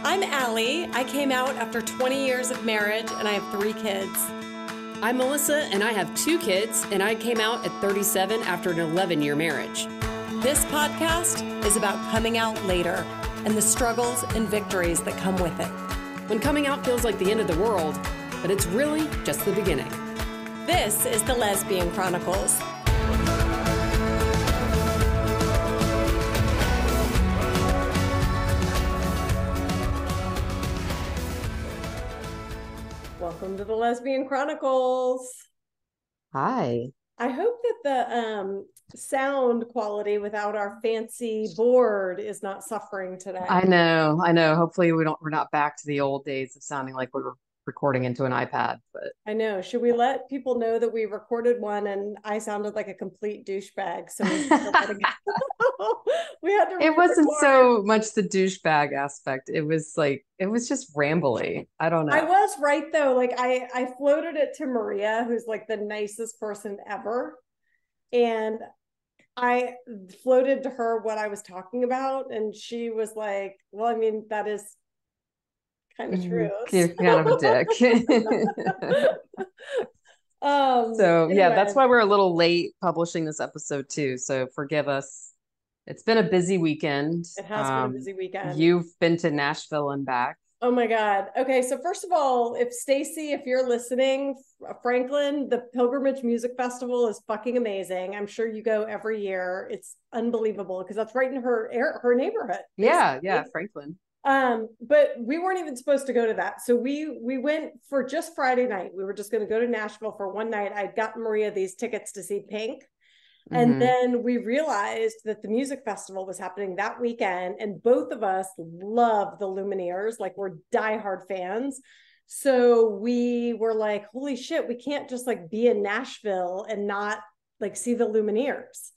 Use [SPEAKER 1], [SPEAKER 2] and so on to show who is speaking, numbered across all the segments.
[SPEAKER 1] I'm Allie. I came out after 20 years of marriage and I have 3 kids.
[SPEAKER 2] I'm Melissa and I have 2 kids and I came out at 37 after an 11-year marriage.
[SPEAKER 1] This podcast is about coming out later and the struggles and victories that come with it.
[SPEAKER 2] When coming out feels like the end of the world, but it's really just the beginning.
[SPEAKER 1] This is the Lesbian Chronicles. Welcome to the Lesbian Chronicles.
[SPEAKER 2] Hi.
[SPEAKER 1] I hope that the sound quality without our fancy board is not suffering today.
[SPEAKER 2] I know. Hopefully we're not back to the old days of sounding like we were recording into an iPad, but
[SPEAKER 1] I know. Should we let people know that we recorded one and I sounded like a complete douchebag? So we had to
[SPEAKER 2] it wasn't so much the douchebag aspect. It was just rambly. I don't know.
[SPEAKER 1] I was right though. Like I floated it to Maria, who's like the nicest person ever. And I floated to her what I was talking about. And she was like, well, I mean, that is kind of true.
[SPEAKER 2] You're kind of a dick.
[SPEAKER 1] Anyway.
[SPEAKER 2] That's why we're a little late publishing this episode too. So forgive us. It's been a busy weekend.
[SPEAKER 1] It has been a busy weekend.
[SPEAKER 2] You've been to Nashville and back.
[SPEAKER 1] Oh my God. Okay. So first of all, if Stacy, if you're listening, Franklin, the Pilgrimage Music Festival is fucking amazing. I'm sure you go every year. It's unbelievable because that's right in her neighborhood.
[SPEAKER 2] Basically. Yeah. Franklin.
[SPEAKER 1] But we weren't even supposed to go to that. So we went for just Friday night. We were just going to go to Nashville for one night. I'd gotten Maria these tickets to see Pink. And then we realized that the music festival was happening that weekend. And both of us love the Lumineers. Like we're diehard fans. So we were like, holy shit, we can't just like be in Nashville and not like see the Lumineers.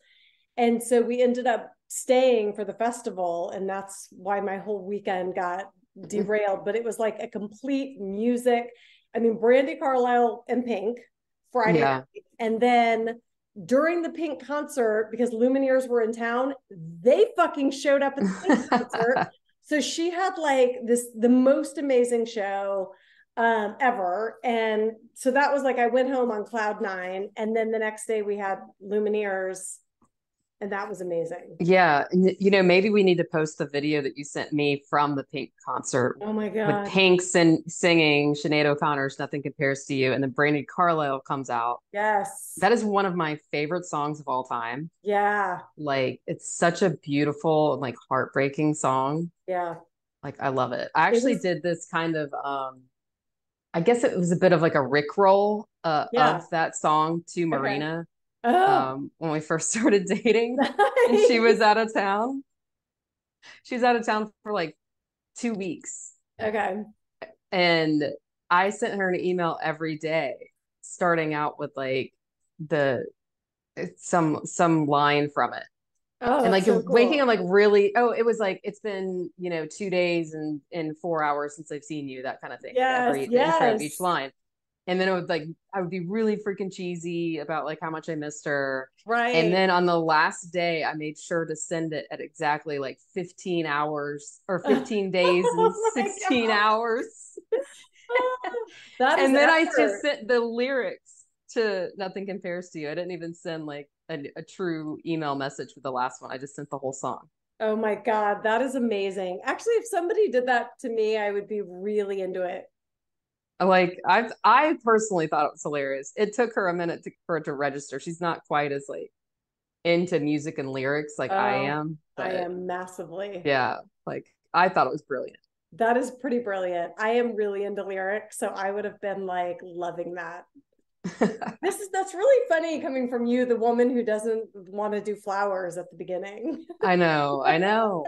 [SPEAKER 1] And so we ended up staying for the festival. And that's why my whole weekend got derailed. But it was like a complete music. I mean, Brandi Carlile and Pink Friday night. And then during the Pink concert, because Lumineers were in town, they fucking showed up at the Pink concert. So she had like the most amazing show ever. And so that was like, I went home on cloud 9. And then the next day we had Lumineers. And that was amazing.
[SPEAKER 2] Yeah. Maybe we need to post the video that you sent me from the Pink concert.
[SPEAKER 1] Oh my God.
[SPEAKER 2] With Pink singing Sinead O'Connor's Nothing Compares to You. And then Brandi Carlile comes out.
[SPEAKER 1] Yes.
[SPEAKER 2] That is one of my favorite songs of all time.
[SPEAKER 1] Yeah.
[SPEAKER 2] Like, it's such a beautiful, like, heartbreaking song.
[SPEAKER 1] Yeah.
[SPEAKER 2] Like, I love it. I actually did this kind of, I guess it was a bit of like a Rickroll of that song to Marina.
[SPEAKER 1] Okay. Oh.
[SPEAKER 2] When we first started dating. Nice. And she was out of town. She's out of town for like 2 weeks.
[SPEAKER 1] Okay.
[SPEAKER 2] And I sent her an email every day, starting out with like some line from it.
[SPEAKER 1] Oh,
[SPEAKER 2] and like
[SPEAKER 1] so cool.
[SPEAKER 2] waking up like really, it was like, it's been 2 days and 4 hours since I've seen you, that kind of thing.
[SPEAKER 1] Yes,
[SPEAKER 2] The intro of each line. And then I would be really freaking cheesy about like how much I missed her.
[SPEAKER 1] Right.
[SPEAKER 2] And then on the last day, I made sure to send it at exactly like 15 hours or 15 days and 16 hours. And then I just sent the lyrics to Nothing Compares to You. I didn't even send like a true email message with the last one. I just sent the whole song.
[SPEAKER 1] Oh my God, that is amazing. Actually, if somebody did that to me, I would be really into it.
[SPEAKER 2] Like I personally thought it was hilarious. It took her a minute for it to register. She's not quite as like into music and lyrics like I am.
[SPEAKER 1] I am massively.
[SPEAKER 2] Yeah, like I thought it was brilliant.
[SPEAKER 1] That is pretty brilliant. I am really into lyrics, so I would have been like loving that. That's really funny coming from you, the woman who doesn't want to do flowers at the beginning.
[SPEAKER 2] I know.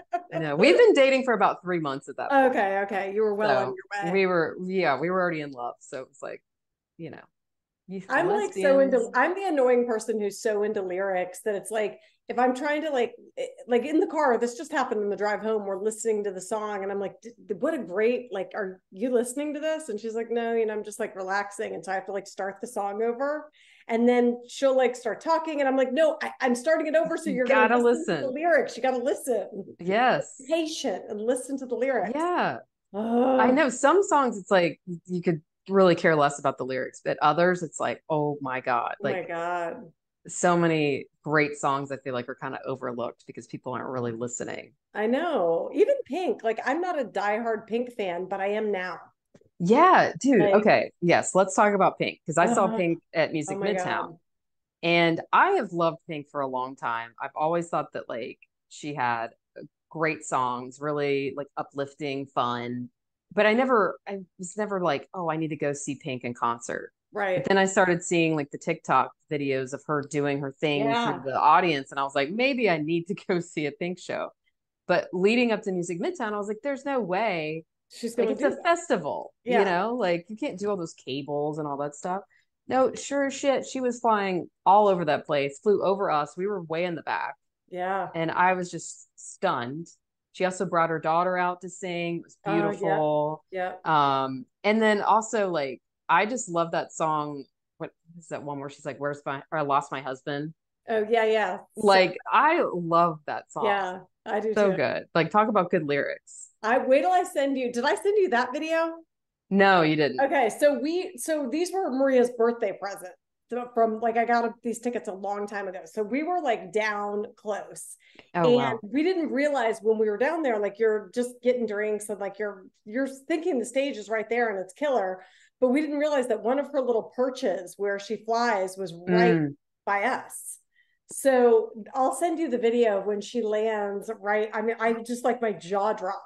[SPEAKER 2] We've been dating for about 3 months at that point.
[SPEAKER 1] Okay. You were well on your way.
[SPEAKER 2] We were already in love. So it was like,
[SPEAKER 1] I'm like I'm the annoying person who's so into lyrics that it's like, if I'm trying to like in the car, this just happened in the drive home, we're listening to the song and I'm like, what a great, like, are you listening to this? And she's like, no, I'm just like relaxing. And so I have to like start the song over and then she'll like start talking and I'm like, no, I'm starting it over. So you're
[SPEAKER 2] gotta listen
[SPEAKER 1] to the lyrics. You got to listen.
[SPEAKER 2] Yes.
[SPEAKER 1] Be patient and listen to the lyrics.
[SPEAKER 2] Yeah. I
[SPEAKER 1] Oh,
[SPEAKER 2] know some songs it's like you could really care less about the lyrics, but others it's like, oh my God.
[SPEAKER 1] oh my
[SPEAKER 2] Like
[SPEAKER 1] God.
[SPEAKER 2] so many great songs I feel like are kind of overlooked because people aren't really listening.
[SPEAKER 1] I know. Even Pink, like I'm not a diehard Pink fan, but I am now.
[SPEAKER 2] Yeah, dude.
[SPEAKER 1] Like,
[SPEAKER 2] Okay. Yes, let's talk about Pink because I saw
[SPEAKER 1] oh
[SPEAKER 2] Pink at
[SPEAKER 1] oh
[SPEAKER 2] Music
[SPEAKER 1] my
[SPEAKER 2] Midtown.
[SPEAKER 1] God.
[SPEAKER 2] And I have loved Pink for a long time. I've always thought that like she had great songs, really like uplifting, fun. But I was never like, oh, I need to go see Pink in concert. But
[SPEAKER 1] Right.
[SPEAKER 2] then I started seeing like the TikTok videos of her doing her thing through
[SPEAKER 1] Yeah.
[SPEAKER 2] the audience. And I was like, maybe I need to go see a Pink show. But leading up to Music Midtown, I was like, there's no way.
[SPEAKER 1] She's
[SPEAKER 2] Like
[SPEAKER 1] gonna
[SPEAKER 2] it's a
[SPEAKER 1] do that.
[SPEAKER 2] festival,
[SPEAKER 1] Yeah.
[SPEAKER 2] like you can't do all those cables and all that stuff. No, sure as shit, she was flying all over that place, flew over us. We were way in the back,
[SPEAKER 1] Yeah.
[SPEAKER 2] and I was just stunned. She also brought her daughter out to sing. It was
[SPEAKER 1] Yep.
[SPEAKER 2] beautiful.
[SPEAKER 1] Yep.
[SPEAKER 2] And then also like I just love that song. What is that one where she's like, "Where's my?" Or I lost my husband.
[SPEAKER 1] Oh yeah, yeah. So
[SPEAKER 2] Like I love that song.
[SPEAKER 1] yeah, I do
[SPEAKER 2] So
[SPEAKER 1] too.
[SPEAKER 2] good. Like talk about good lyrics.
[SPEAKER 1] I wait till I send you. Did I send you that video?
[SPEAKER 2] No, you didn't.
[SPEAKER 1] Okay, so these were Maria's birthday present from like I got these tickets a long time ago. So we were like down close.
[SPEAKER 2] Oh
[SPEAKER 1] And
[SPEAKER 2] wow.
[SPEAKER 1] we didn't realize when we were down there, like you're just getting drinks and like you're thinking the stage is right there and it's killer. But we didn't realize that one of her little perches where she flies was right
[SPEAKER 2] Mm.
[SPEAKER 1] by us. So I'll send you the video when she lands right. I mean, I just like my jaw dropped.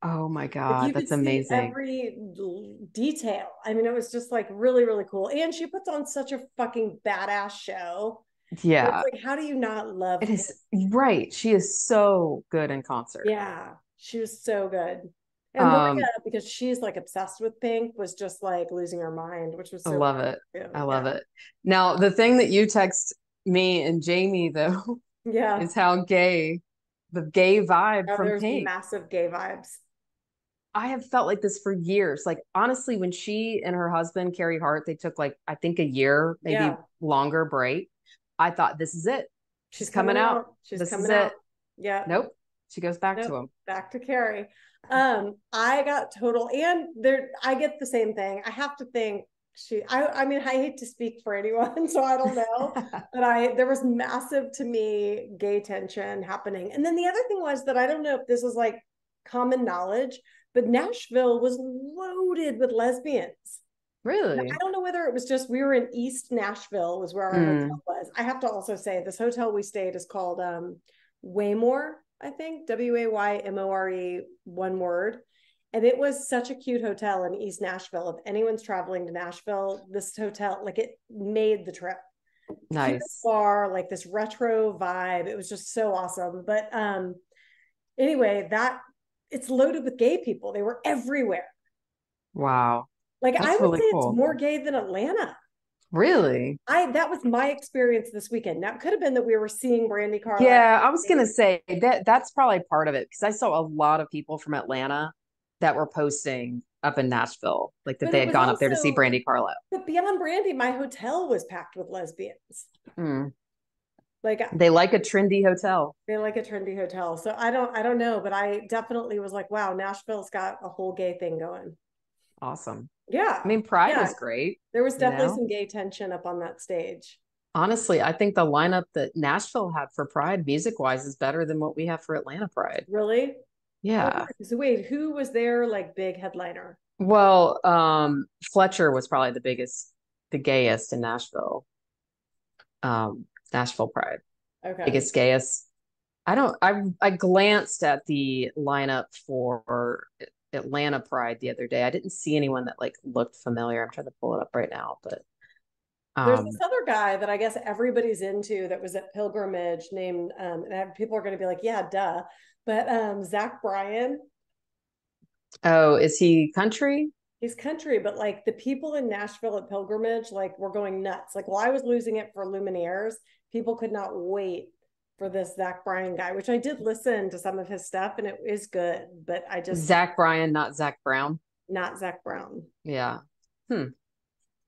[SPEAKER 2] Oh my
[SPEAKER 1] Like
[SPEAKER 2] God,
[SPEAKER 1] you could
[SPEAKER 2] that's
[SPEAKER 1] see
[SPEAKER 2] amazing.
[SPEAKER 1] every detail. I mean, it was just like really, really cool. And she puts on such a fucking badass show. It's
[SPEAKER 2] Yeah,
[SPEAKER 1] like, how do you not love
[SPEAKER 2] it
[SPEAKER 1] Pink?
[SPEAKER 2] is right. She is so good in concert.
[SPEAKER 1] Yeah, she was so good. And Maria,
[SPEAKER 2] Um,
[SPEAKER 1] because she's like obsessed with Pink, was just like losing her mind, which was
[SPEAKER 2] I
[SPEAKER 1] so
[SPEAKER 2] love it.
[SPEAKER 1] fun
[SPEAKER 2] I
[SPEAKER 1] too.
[SPEAKER 2] love
[SPEAKER 1] Yeah.
[SPEAKER 2] it. Now, the thing that you text me and Jamie though
[SPEAKER 1] Yeah.
[SPEAKER 2] is how gay the gay vibe
[SPEAKER 1] Oh,
[SPEAKER 2] from
[SPEAKER 1] there's
[SPEAKER 2] Pink.
[SPEAKER 1] massive gay vibes.
[SPEAKER 2] I have felt like this for years. Like honestly, when she and her husband Carrie Hart, they took like I think a year, maybe
[SPEAKER 1] Yeah.
[SPEAKER 2] longer break. I thought this is it.
[SPEAKER 1] She's
[SPEAKER 2] She's coming
[SPEAKER 1] coming
[SPEAKER 2] out.
[SPEAKER 1] out. She's
[SPEAKER 2] This is
[SPEAKER 1] coming
[SPEAKER 2] it.
[SPEAKER 1] out. Yeah.
[SPEAKER 2] Nope. She goes back
[SPEAKER 1] Nope.
[SPEAKER 2] to him.
[SPEAKER 1] Back to Carrie. I got total and there I get the same thing. I have to think I mean I hate to speak for anyone, so I don't know. But there was massive to me gay tension happening. And then the other thing was that I don't know if this is like common knowledge, but Nashville was loaded with lesbians. Now, I
[SPEAKER 2] Really?
[SPEAKER 1] don't know whether it was just we were in East Nashville was where our hotel
[SPEAKER 2] Mm.
[SPEAKER 1] was. I have to also say this hotel we stayed is called Waymore, I think, Waymore, one word. And it was such a cute hotel in East Nashville. If anyone's traveling to Nashville, this hotel, like it made the trip. Cute
[SPEAKER 2] Nice.
[SPEAKER 1] bar, like this retro vibe. It was just so awesome. But anyway, that it's loaded with gay people. They were everywhere.
[SPEAKER 2] Wow.
[SPEAKER 1] Like I
[SPEAKER 2] That's
[SPEAKER 1] would
[SPEAKER 2] really
[SPEAKER 1] say it's
[SPEAKER 2] cool.
[SPEAKER 1] more gay than Atlanta.
[SPEAKER 2] Really?
[SPEAKER 1] I That was my experience this weekend. Now it could have been that we were seeing Brandy Carlisle.
[SPEAKER 2] Yeah, I was gonna say that that's probably part of it because I saw a lot of people from Atlanta that were posting up in Nashville, like that
[SPEAKER 1] But
[SPEAKER 2] they
[SPEAKER 1] it
[SPEAKER 2] had
[SPEAKER 1] was
[SPEAKER 2] gone up there to see
[SPEAKER 1] also,
[SPEAKER 2] Brandy Carlisle.
[SPEAKER 1] but beyond Brandy, my hotel was packed with lesbians.
[SPEAKER 2] Mm.
[SPEAKER 1] Like
[SPEAKER 2] They like a trendy hotel.
[SPEAKER 1] they like a trendy hotel. So I don't know, but I definitely was like, wow, Nashville's got a whole gay thing going.
[SPEAKER 2] Awesome. I
[SPEAKER 1] Yeah.
[SPEAKER 2] mean, Pride
[SPEAKER 1] Yeah.
[SPEAKER 2] was great,
[SPEAKER 1] There was
[SPEAKER 2] you
[SPEAKER 1] definitely
[SPEAKER 2] know?
[SPEAKER 1] some gay tension up on that stage.
[SPEAKER 2] Honestly, I think the lineup that Nashville had for Pride music wise is better than what we have for Atlanta Pride.
[SPEAKER 1] Really? Oh,
[SPEAKER 2] Yeah.
[SPEAKER 1] so wait, who was their like big headliner?
[SPEAKER 2] Well, Fletcher was probably the biggest, the gayest in Nashville. Nashville Pride,
[SPEAKER 1] Okay.
[SPEAKER 2] biggest, gayest. I glanced at the lineup for Atlanta Pride the other day. I didn't see anyone that like looked familiar. I'm trying to pull it up right now, but
[SPEAKER 1] There's this
[SPEAKER 2] um
[SPEAKER 1] other guy that I guess everybody's into that was at Pilgrimage named, and people are going to be like, yeah, duh. But Zach Bryan,
[SPEAKER 2] oh, is he country?
[SPEAKER 1] he's country, but like the people in Nashville at Pilgrimage, like were going nuts. Like, well, I was losing it for Lumineers. People could not wait for this Zach Bryan guy, which I did listen to some of his stuff and it is good, but I just,
[SPEAKER 2] Zach Bryan, not Zach Brown.
[SPEAKER 1] not Zach Brown.
[SPEAKER 2] Yeah. Hmm.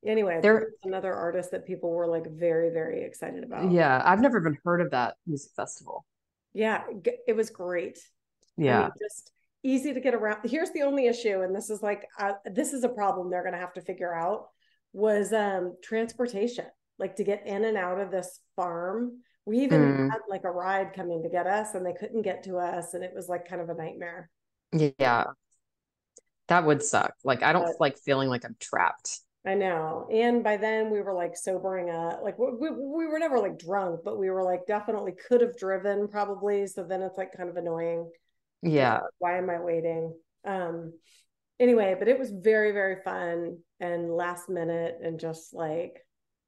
[SPEAKER 1] Anyway,
[SPEAKER 2] There,
[SPEAKER 1] another artist that people were like very, very excited about.
[SPEAKER 2] yeah, I've never even heard of that music festival.
[SPEAKER 1] Yeah, it was great. I mean,
[SPEAKER 2] Yeah.
[SPEAKER 1] just easy to get around. Here's the only issue, and this is like this is a problem they're going to have to figure out, was transportation, like to get in and out of this farm. We even had like a ride coming to get us, and they couldn't get to us, and it was like kind of a nightmare.
[SPEAKER 2] Yeah, that would suck. Like I don't like feeling like I'm trapped.
[SPEAKER 1] I know. And by then we were like sobering up. Like we were never like drunk, but we were like definitely could have driven probably. So then it's like kind of annoying.
[SPEAKER 2] Yeah.
[SPEAKER 1] Why am I waiting? Anyway, but it was very, very fun and last minute and just like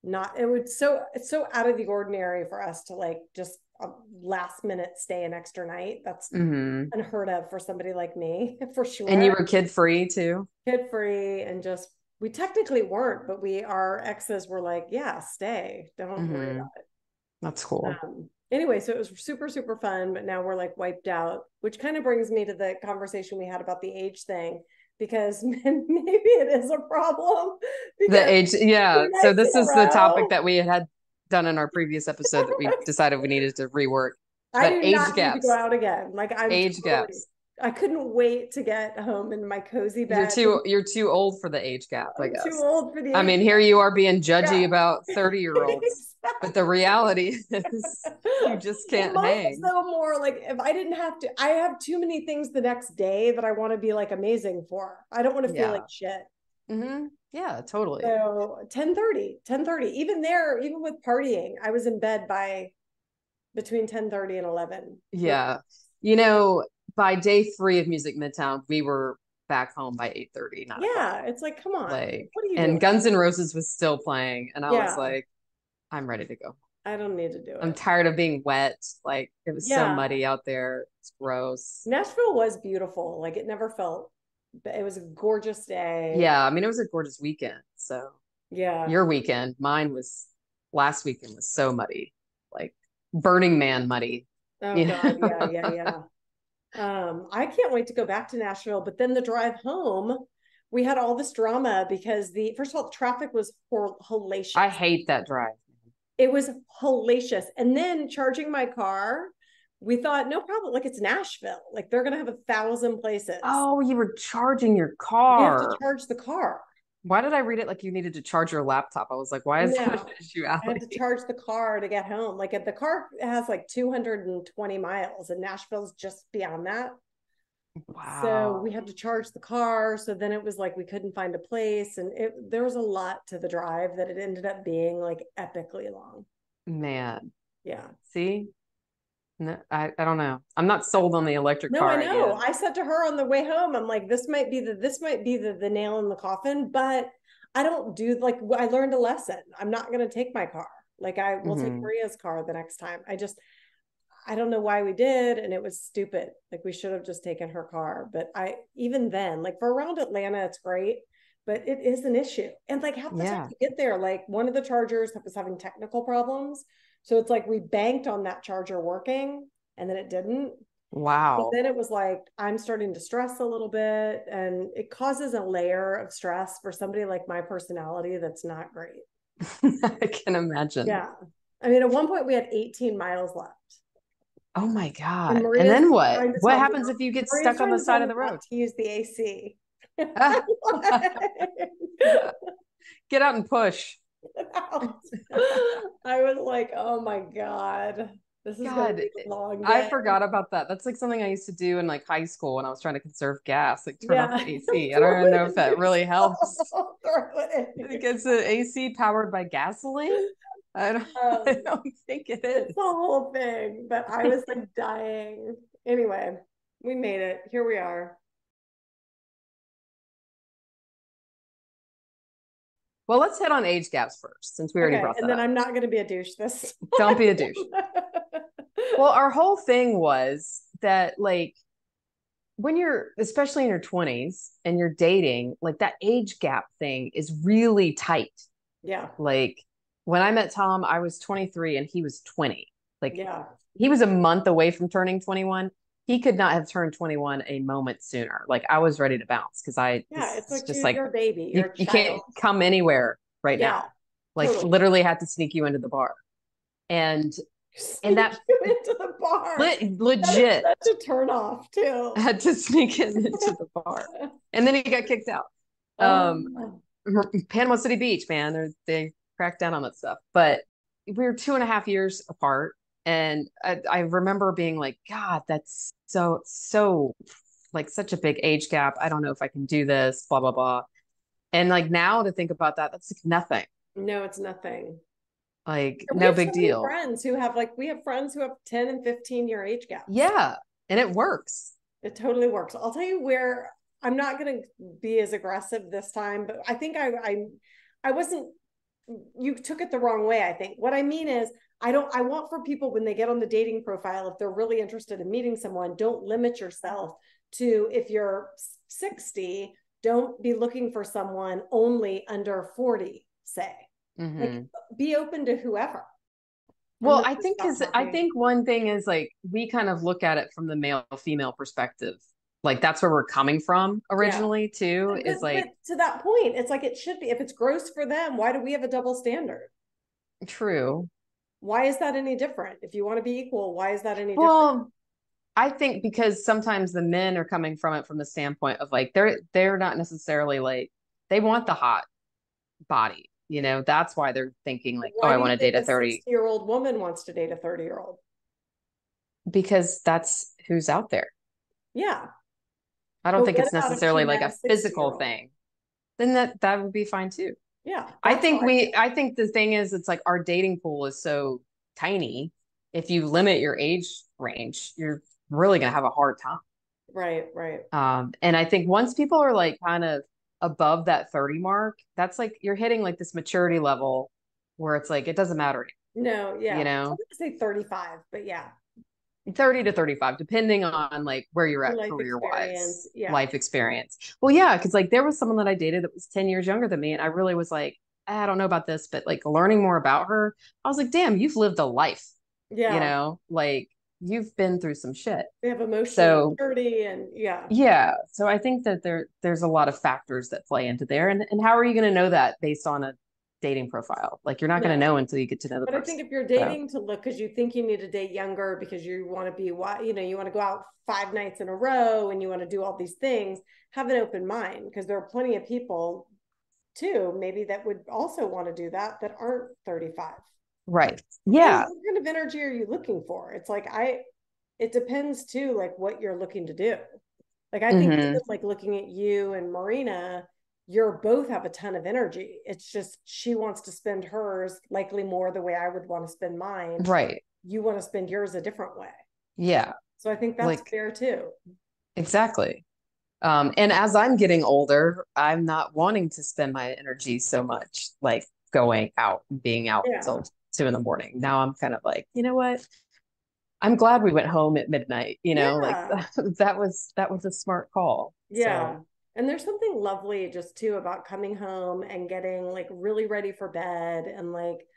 [SPEAKER 1] not, it was it's so out of the ordinary for us to like just a last minute stay an extra night. That's unheard of for somebody like me, for sure.
[SPEAKER 2] And you were kid free too?
[SPEAKER 1] Kid free, and just, we technically weren't, but our exes were like, yeah, stay. Don't worry about it.
[SPEAKER 2] That's cool.
[SPEAKER 1] Anyway, so it was super, super fun, but now we're like wiped out, which kind of brings me to the conversation we had about the age thing, because maybe it is a problem.
[SPEAKER 2] The age, yeah. So this is the topic that we had done in our previous episode that we decided we needed to rework.
[SPEAKER 1] But age gaps. Need to go out again. Like
[SPEAKER 2] age gaps.
[SPEAKER 1] I couldn't wait to get home in my cozy bed.
[SPEAKER 2] You're too old for the age gap, I guess.
[SPEAKER 1] Too old for the age
[SPEAKER 2] I mean, here you are being judgy about 30-year-olds. But the reality is you just can't hang.
[SPEAKER 1] So more like, if I didn't have to, I have too many things the next day that I want to be like amazing for. I don't want to feel like shit.
[SPEAKER 2] Yeah, totally.
[SPEAKER 1] So 10:30, even with partying, I was in bed by between 10:30 and 11.
[SPEAKER 2] Yeah. You know, by day 3 of Music Midtown, we were back home by 8:30.
[SPEAKER 1] Yeah, it's like, come on.
[SPEAKER 2] Like, what are you doing? Guns N' Roses was still playing, and I was like, I'm ready to go.
[SPEAKER 1] I don't need to do it.
[SPEAKER 2] I'm tired of being wet. Like, it was so muddy out there. It's gross.
[SPEAKER 1] Nashville was beautiful. Like, it never felt, it was a gorgeous day.
[SPEAKER 2] Yeah, I mean, it was a gorgeous weekend. So
[SPEAKER 1] yeah,
[SPEAKER 2] your weekend, last weekend was so muddy, like Burning Man muddy.
[SPEAKER 1] Oh God, yeah. I can't wait to go back to Nashville, but then the drive home, we had all this drama because first of all, the traffic was hellacious.
[SPEAKER 2] I hate that drive.
[SPEAKER 1] It was hellacious. And then charging my car, we thought, no problem. Like, it's Nashville. Like, they're going to have 1,000 places.
[SPEAKER 2] Oh, you were charging your car.
[SPEAKER 1] You have to charge the car.
[SPEAKER 2] Why did I read it like you needed to charge your laptop? I was like, why is that an issue, Allie?
[SPEAKER 1] I had to charge the car to get home. Like, the car has like 220 miles, and Nashville's just beyond that.
[SPEAKER 2] Wow.
[SPEAKER 1] So we had to charge the car. So then it was like we couldn't find a place, and there was a lot to the drive that it ended up being like epically long.
[SPEAKER 2] Man.
[SPEAKER 1] Yeah.
[SPEAKER 2] See? No, I don't know. I'm not sold on the electric car.
[SPEAKER 1] No, I know. Again. I said to her on the way home, I'm like, this might be the nail in the coffin, but I don't do, like, I learned a lesson. I'm not going to take my car. Like, I will take Maria's car the next time. I don't know why we did, and it was stupid. Like, we should have just taken her car. But even then, like, for around Atlanta, it's great, but it is an issue. And like, half the time you get there, like, one of the chargers was having technical problems. So it's like we banked on that charger working, and then it didn't.
[SPEAKER 2] Wow.
[SPEAKER 1] So then it was like, I'm starting to stress a little bit, and it causes a layer of stress for somebody like my personality that's not great.
[SPEAKER 2] I can imagine.
[SPEAKER 1] Yeah. I mean, at one point we had 18 miles left.
[SPEAKER 2] Oh my God. And then what? What happens if you get stuck on the side of the road?
[SPEAKER 1] To use the AC.
[SPEAKER 2] Get out and push.
[SPEAKER 1] I was like, oh my God. This is gonna be a long day.
[SPEAKER 2] I forgot about that. That's like something I used to do in like high school when I was trying to conserve gas, like turn off the AC. I don't even know if that really helps. It's the AC powered by gasoline. I don't think it is.
[SPEAKER 1] It's the whole thing, but I was like dying. Anyway, we made it. Here we are.
[SPEAKER 2] Well, let's hit on age gaps first, since we already brought that up.
[SPEAKER 1] And then I'm not going to be a douche this.
[SPEAKER 2] Don't be a douche. Well, our whole thing was that, like, when you're, especially in your 20s and you're dating, like, that age gap thing is really tight.
[SPEAKER 1] Yeah.
[SPEAKER 2] Like, when I met Tom, I was 23 and he was 20. Like,
[SPEAKER 1] he
[SPEAKER 2] was a month away from turning 21. He could not have turned 21 a moment sooner. Like, I was ready to bounce because
[SPEAKER 1] it's just like your baby.
[SPEAKER 2] You can't come anywhere right now. Like, literally had to sneak you into the bar. And And that
[SPEAKER 1] you into the bar. That is
[SPEAKER 2] legit
[SPEAKER 1] such a turn off too.
[SPEAKER 2] had to sneak him into the bar. And then he got kicked out. Um,
[SPEAKER 1] Oh,
[SPEAKER 2] Panama City Beach, man, they cracked down on that stuff. But we were 2.5 years apart. And I remember being like, God, that's so like such a big age gap. I don't know if I can do this, blah, blah, blah. And like now to think about that, that's like nothing.
[SPEAKER 1] no, it's nothing.
[SPEAKER 2] Like
[SPEAKER 1] We
[SPEAKER 2] no
[SPEAKER 1] have so
[SPEAKER 2] big
[SPEAKER 1] many
[SPEAKER 2] deal.
[SPEAKER 1] friends who have like we have friends who have 10 and 15-year age gaps.
[SPEAKER 2] Yeah. And it works.
[SPEAKER 1] It totally works. I'll tell you where I'm not going to be as aggressive this time, but I think I wasn't. You took it the wrong way. I think what I mean is I want for people when they get on the dating profile, if they're really interested in meeting someone, don't limit yourself to if you're 60. Don't be looking for someone only under 40. Say like be open to whoever.
[SPEAKER 2] Well, I think because I think one thing is like we kind of look at it from the male female perspective. Like that's where we're coming from originally, too, is like
[SPEAKER 1] but to that point, it's like it should be. If it's gross for them, why do we have a double standard?
[SPEAKER 2] true.
[SPEAKER 1] Why is that any different? If you want to be equal, why is that any different?
[SPEAKER 2] Well, I think because sometimes the men are coming from it from the standpoint of like they're not necessarily like they want the hot body, you know, that's why they're thinking like, oh,
[SPEAKER 1] Why
[SPEAKER 2] I
[SPEAKER 1] do you
[SPEAKER 2] want to
[SPEAKER 1] think
[SPEAKER 2] date a
[SPEAKER 1] a
[SPEAKER 2] 30
[SPEAKER 1] 60-year-old woman wants to date a 30-year-old?
[SPEAKER 2] because that's who's out there.
[SPEAKER 1] Yeah.
[SPEAKER 2] I don't
[SPEAKER 1] But
[SPEAKER 2] think
[SPEAKER 1] what
[SPEAKER 2] it's
[SPEAKER 1] about if she
[SPEAKER 2] necessarily like
[SPEAKER 1] met
[SPEAKER 2] a
[SPEAKER 1] a
[SPEAKER 2] physical
[SPEAKER 1] 60-year-old?
[SPEAKER 2] thing. Then that would be fine too.
[SPEAKER 1] Yeah.
[SPEAKER 2] I think the thing is it's like our dating pool is so tiny. If you limit your age range, you're really gonna have a hard time.
[SPEAKER 1] Right, right.
[SPEAKER 2] And I think once people are like kind of above that 30 mark, that's like you're hitting like this maturity level where it's like it doesn't matter,
[SPEAKER 1] No, yeah.
[SPEAKER 2] you
[SPEAKER 1] I'm
[SPEAKER 2] know,
[SPEAKER 1] going to say 35, but yeah.
[SPEAKER 2] 30 to 35, depending on like where you're at
[SPEAKER 1] Life
[SPEAKER 2] career wise,
[SPEAKER 1] experience. Yeah.
[SPEAKER 2] life experience. Well, yeah, because like there was someone that I dated that was 10 years younger than me, and I really was like, I don't know about this, but like learning more about her, I was like, damn, you've lived a life, you
[SPEAKER 1] Yeah.
[SPEAKER 2] know, like you've been through some shit.
[SPEAKER 1] They have emotional
[SPEAKER 2] So
[SPEAKER 1] maturity and yeah.
[SPEAKER 2] yeah, so I think that there's a lot of factors that play into there, and how are you going to know that based on a dating profile? Like you're not going to
[SPEAKER 1] No.
[SPEAKER 2] know until you get to know the
[SPEAKER 1] But I think
[SPEAKER 2] person.
[SPEAKER 1] if you're
[SPEAKER 2] So
[SPEAKER 1] dating to look because you think you need to date younger because you want to be you know, you want to go out 5 nights in a row and you want to do all these things, have an open mind because there are plenty of people too, maybe that would also want to do that aren't 35.
[SPEAKER 2] right,
[SPEAKER 1] And
[SPEAKER 2] yeah,
[SPEAKER 1] what kind of energy are you looking for? It's like it depends too, like what you're looking to do. Like I think even like looking at you and Marina, you're both have a ton of energy. It's just she wants to spend hers likely more the way I would want to spend mine.
[SPEAKER 2] right,
[SPEAKER 1] You want to spend yours a different way.
[SPEAKER 2] yeah,
[SPEAKER 1] So I think that's
[SPEAKER 2] like
[SPEAKER 1] fair too.
[SPEAKER 2] exactly. And as I'm getting older, I'm not wanting to spend my energy so much like going out and being out
[SPEAKER 1] Yeah.
[SPEAKER 2] till 2 in the morning. Now I'm kind of like, you know what? I'm glad we went home at midnight, you know, like
[SPEAKER 1] Yeah.
[SPEAKER 2] that was a smart call.
[SPEAKER 1] Yeah.
[SPEAKER 2] So
[SPEAKER 1] And there's something lovely just too about coming home and getting like really ready for bed and like,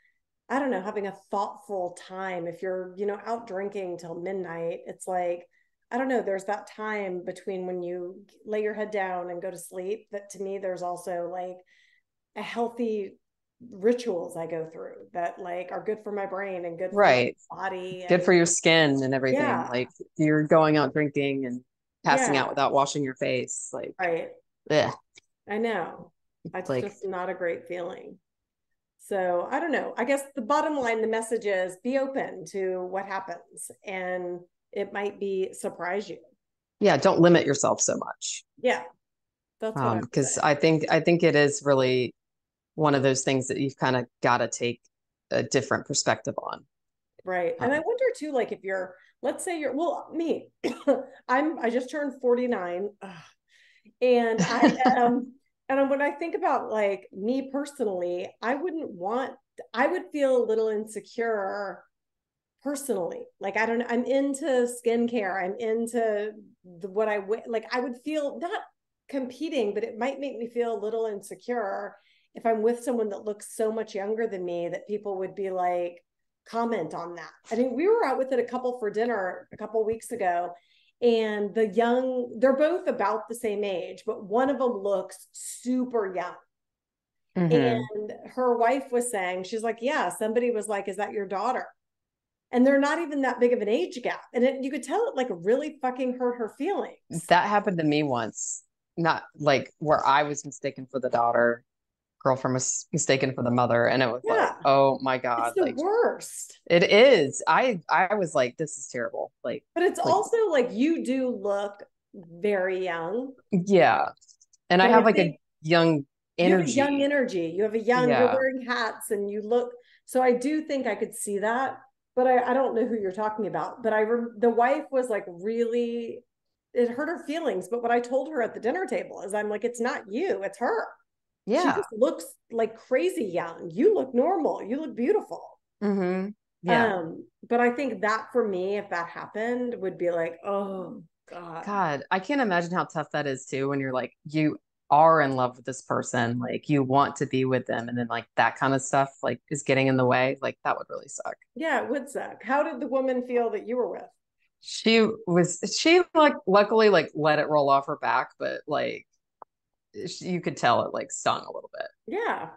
[SPEAKER 1] I don't know, having a thoughtful time. If you're, you know, out drinking till midnight, it's like, I don't know, there's that time between when you lay your head down and go to sleep that to me, there's also like a healthy rituals I go through that like are good for my brain and good for my
[SPEAKER 2] right.
[SPEAKER 1] body.
[SPEAKER 2] Good
[SPEAKER 1] And
[SPEAKER 2] for your skin and everything.
[SPEAKER 1] yeah,
[SPEAKER 2] Like you're going out drinking and passing out
[SPEAKER 1] yeah,
[SPEAKER 2] without washing your face. Like,
[SPEAKER 1] right.
[SPEAKER 2] yeah,
[SPEAKER 1] I know. It's
[SPEAKER 2] like
[SPEAKER 1] just not a great feeling. So I don't know. I guess the bottom line, the message is be open to what happens and it might be surprise you.
[SPEAKER 2] yeah, don't limit yourself so much.
[SPEAKER 1] Yeah, that's what I would
[SPEAKER 2] Because
[SPEAKER 1] say.
[SPEAKER 2] I think it is really one of those things that you've kind of got to take a different perspective on.
[SPEAKER 1] Right. And I
[SPEAKER 2] Um,
[SPEAKER 1] wonder too, like if you're, let's say you're, well, me, I just turned 49. And I am, and when I think about like me personally, I would feel a little insecure personally. Like, I don't know, I'm into skincare. I'm into what like, I would feel not competing, but it might make me feel a little insecure if I'm with someone that looks so much younger than me that people would be like, comment on that. I mean, we were out with it a couple for dinner a couple weeks ago and they're both about the same age, but one of them looks super young.
[SPEAKER 2] mhm.
[SPEAKER 1] And her wife was saying, she's like, yeah, somebody was like, is that your daughter? and they're not even that big of an age gap. And you could tell it like really fucking hurt her feelings.
[SPEAKER 2] That happened to me once. Not like where I was mistaken for the daughter, girlfriend was mistaken for the mother, and it was like,
[SPEAKER 1] Yeah.
[SPEAKER 2] oh my God,
[SPEAKER 1] It's the
[SPEAKER 2] like
[SPEAKER 1] worst.
[SPEAKER 2] it is. I was like, this is terrible.
[SPEAKER 1] But it's
[SPEAKER 2] like
[SPEAKER 1] also like you do look very young.
[SPEAKER 2] yeah. And I
[SPEAKER 1] So
[SPEAKER 2] have
[SPEAKER 1] I
[SPEAKER 2] like a
[SPEAKER 1] think
[SPEAKER 2] young
[SPEAKER 1] you have a young
[SPEAKER 2] energy.
[SPEAKER 1] energy. You have a young, you're
[SPEAKER 2] Yeah.
[SPEAKER 1] wearing hats and you look. So I do think I could see that, but I don't know who you're talking about. But the wife was like really, it hurt her feelings. But what I told her at the dinner table is I'm like, it's not you, it's her. She
[SPEAKER 2] Yeah.
[SPEAKER 1] just looks like crazy young. You look normal. You look beautiful.
[SPEAKER 2] Mm-hmm. Yeah.
[SPEAKER 1] But I think that for me, if that happened, would be like, oh God.
[SPEAKER 2] God, I can't imagine how tough that is too when you're like, you are in love with this person, like you want to be with them, and then like that kind of stuff like is getting in the way. Like that would really suck.
[SPEAKER 1] Yeah, it would suck. How did the woman feel that you were with?
[SPEAKER 2] She like luckily like let it roll off her back, but like you could tell it like stung a little bit.
[SPEAKER 1] Yeah. How